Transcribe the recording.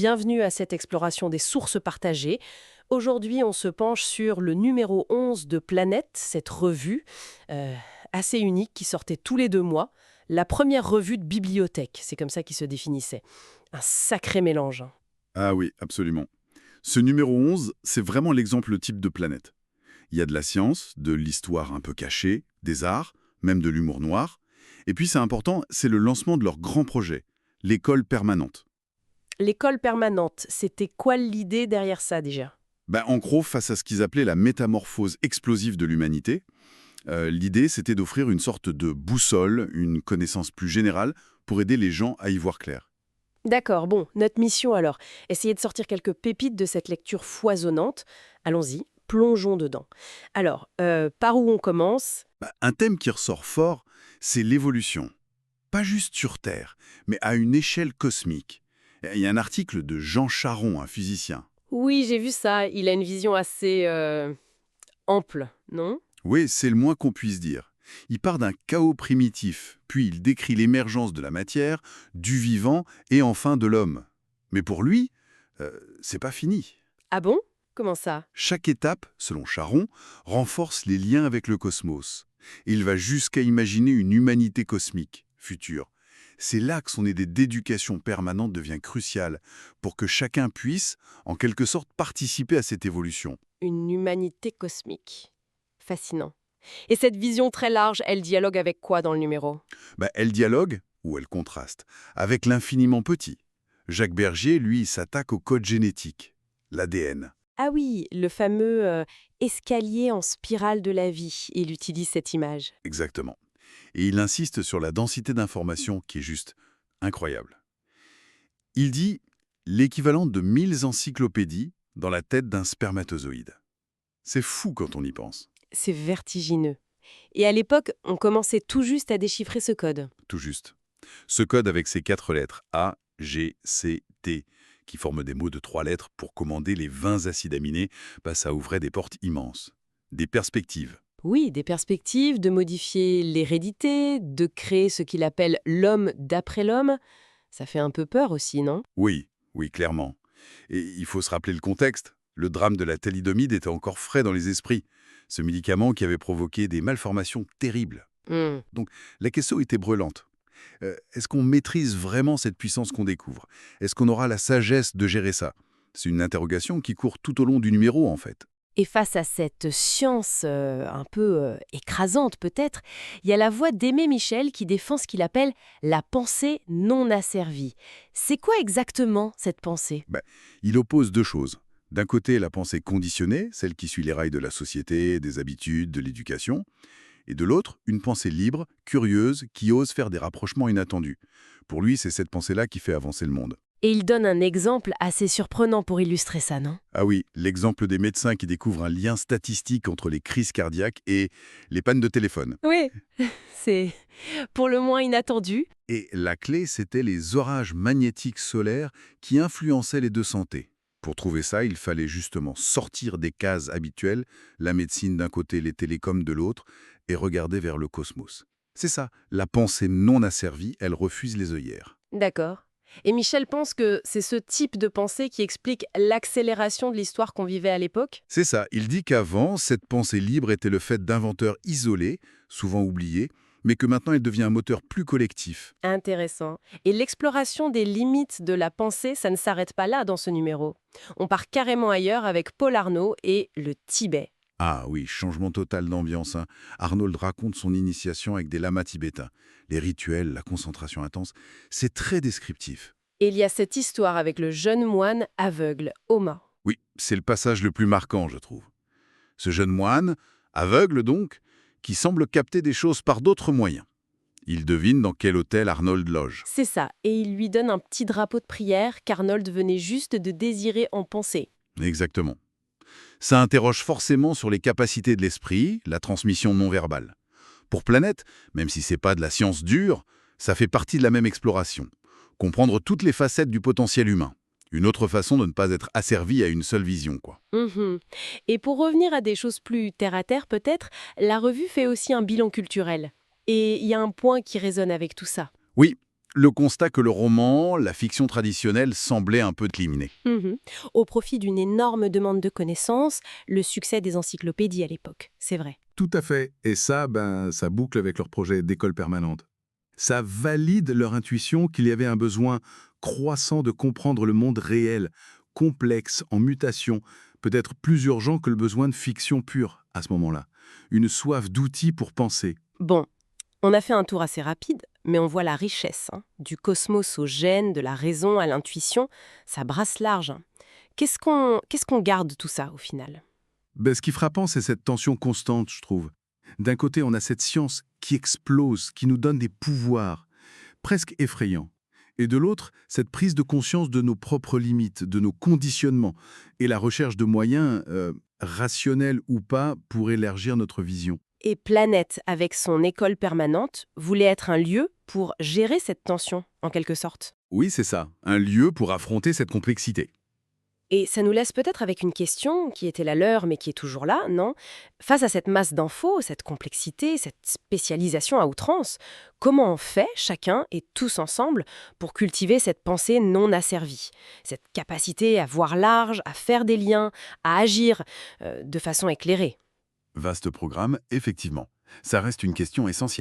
bienvenue à cette exploration des sources partagées. Aujourd'hui, on se penche sur le numéro 11 de Planète, cette revue assez unique qui sortait tous les 2 mois. La première revue de bibliothèque, c'est comme ça qu'il se définissait. Un sacré mélange, hein. Ah oui, absolument. Ce numéro 11, c'est vraiment l'exemple type de Planète. Il y a de la science, de l'histoire un peu cachée, des arts, même de l'humour noir. Et puis c'est important, c'est le lancement de leur grand projet, l'école permanente. L'école permanente, c'était quoi l'idée derrière ça déjà? En gros, face à ce qu'ils appelaient la métamorphose explosive de l'humanité, l'idée c'était d'offrir une sorte de boussole, une connaissance plus générale pour aider les gens à y voir clair. D'accord, bon, notre mission alors, essayer de sortir quelques pépites de cette lecture foisonnante. Allons-y, plongeons dedans. Alors, par où on commence? Un thème qui ressort fort, c'est l'évolution. Pas juste sur Terre, mais à une échelle cosmique. Il y a un article de Jean Charron, un physicien. Oui, j'ai vu ça, il a une vision assez ample, non? Oui, c'est le moins qu'on puisse dire. Il part d'un chaos primitif, puis il décrit l'émergence de la matière, du vivant et enfin de l'homme. Mais pour lui, c'est pas fini. Ah bon? Comment ça? Chaque étape, selon Charron, renforce les liens avec le cosmos. Et il va jusqu'à imaginer une humanité cosmique, future. C'est là que son idée d'éducation permanente devient cruciale, pour que chacun puisse, en quelque sorte, participer à cette évolution. Une humanité cosmique. Fascinant. Et cette vision très large, elle dialogue avec quoi dans le numéro? Elle dialogue, ou elle contraste, avec l'infiniment petit. Jacques Bergier, lui, s'attaque au code génétique, l'ADN. Ah oui, le fameux escalier en spirale de la vie. Il utilise cette image. Exactement. Et il insiste sur la densité d'informations qui est juste incroyable. Il dit l'équivalent de 1000 encyclopédies dans la tête d'un spermatozoïde. C'est fou quand on y pense. C'est vertigineux. Et à l'époque, on commençait tout juste à déchiffrer ce code. Tout juste. Ce code avec ses 4 lettres A, G, C, T, qui forment des mots de 3 lettres pour commander les 20 acides aminés, ça ouvrait des portes immenses. Des perspectives. Oui, des perspectives, de modifier l'hérédité, de créer ce qu'il appelle l'homme d'après l'homme. Ça fait un peu peur aussi, non? Oui, oui, clairement. Et il faut se rappeler le contexte. Le drame de la thalidomide était encore frais dans les esprits. Ce médicament qui avait provoqué des malformations terribles. Hmm. Donc la question était brûlante. Est-ce qu'on maîtrise vraiment cette puissance qu'on découvre? Est-ce qu'on aura la sagesse de gérer ça? C'est une interrogation qui court tout au long du numéro, en fait. Et face à cette science un peu écrasante peut-être, il y a la voix d'Aimé Michel qui défend ce qu'il appelle la pensée non asservie. C'est quoi exactement cette pensée? Il oppose deux choses. D'un côté, la pensée conditionnée, celle qui suit les rails de la société, des habitudes, de l'éducation. Et de l'autre, une pensée libre, curieuse, qui ose faire des rapprochements inattendus. Pour lui, c'est cette pensée-là qui fait avancer le monde. Et il donne un exemple assez surprenant pour illustrer ça, non? Ah oui, l'exemple des médecins qui découvrent un lien statistique entre les crises cardiaques et les pannes de téléphone. Oui, c'est pour le moins inattendu. Et la clé, c'était les orages magnétiques solaires qui influençaient les deux santé. Pour trouver ça, il fallait justement sortir des cases habituelles, la médecine d'un côté, les télécoms de l'autre, et regarder vers le cosmos. C'est ça, la pensée non asservie, elle refuse les œillères. D'accord. Et Michel pense que c'est ce type de pensée qui explique l'accélération de l'histoire qu'on vivait à l'époque? C'est ça, il dit qu'avant, cette pensée libre était le fait d'inventeurs isolés, souvent oubliés, mais que maintenant elle devient un moteur plus collectif. Intéressant. Et l'exploration des limites de la pensée, ça ne s'arrête pas là dans ce numéro. On part carrément ailleurs avec Paul Arnaud et le Tibet. Ah oui, changement total d'ambiance, hein. Arnold raconte son initiation avec des lamas tibétains. Les rituels, la concentration intense, c'est très descriptif. Et il y a cette histoire avec le jeune moine aveugle, Oma. Oui, c'est le passage le plus marquant, je trouve. Ce jeune moine, aveugle donc, qui semble capter des choses par d'autres moyens. Il devine dans quel hôtel Arnold loge. C'est ça, et il lui donne un petit drapeau de prière qu'Arnold venait juste de désirer en penser. Exactement. Ça interroge forcément sur les capacités de l'esprit, la transmission non verbale. Pour Planète, même si c'est pas de la science dure, ça fait partie de la même exploration. Comprendre toutes les facettes du potentiel humain. Une autre façon de ne pas être asservi à une seule vision, quoi. Mhm. Et pour revenir à des choses plus terre-à-terre peut-être, la revue fait aussi un bilan culturel. Et il y a un point qui résonne avec tout ça. Oui, Le constat que le roman, la fiction traditionnelle, semblait un peu décliné. Mhm. Au profit d'une énorme demande de connaissances, le succès des encyclopédies à l'époque, c'est vrai. Tout à fait. Et ça, ça boucle avec leur projet d'école permanente. Ça valide leur intuition qu'il y avait un besoin croissant de comprendre le monde réel, complexe, en mutation, peut-être plus urgent que le besoin de fiction pure à ce moment-là. Une soif d'outils pour penser. Bon, on a fait un tour assez rapide, mais on voit la richesse, hein. Du cosmos au gène, de la raison à l'intuition, ça brasse large, hein. Qu'est-ce qu'on garde de tout ça au final? Ce qui est frappant, c'est cette tension constante, je trouve. D'un côté, on a cette science qui explose, qui nous donne des pouvoirs, presque effrayants. Et de l'autre, cette prise de conscience de nos propres limites, de nos conditionnements, et la recherche de moyens, rationnels ou pas, pour élargir notre vision. Et Planète, avec son école permanente, voulait être un lieu pour gérer cette tension, en quelque sorte. Oui, c'est ça. Un lieu pour affronter cette complexité. Et ça nous laisse peut-être avec une question qui était la leur, mais qui est toujours là, non? Face à cette masse d'infos, cette complexité, cette spécialisation à outrance, comment on fait, chacun et tous ensemble, pour cultiver cette pensée non asservie? Cette capacité à voir large, à faire des liens, à agir de façon éclairée. Vaste programme, effectivement. Ça reste une question essentielle.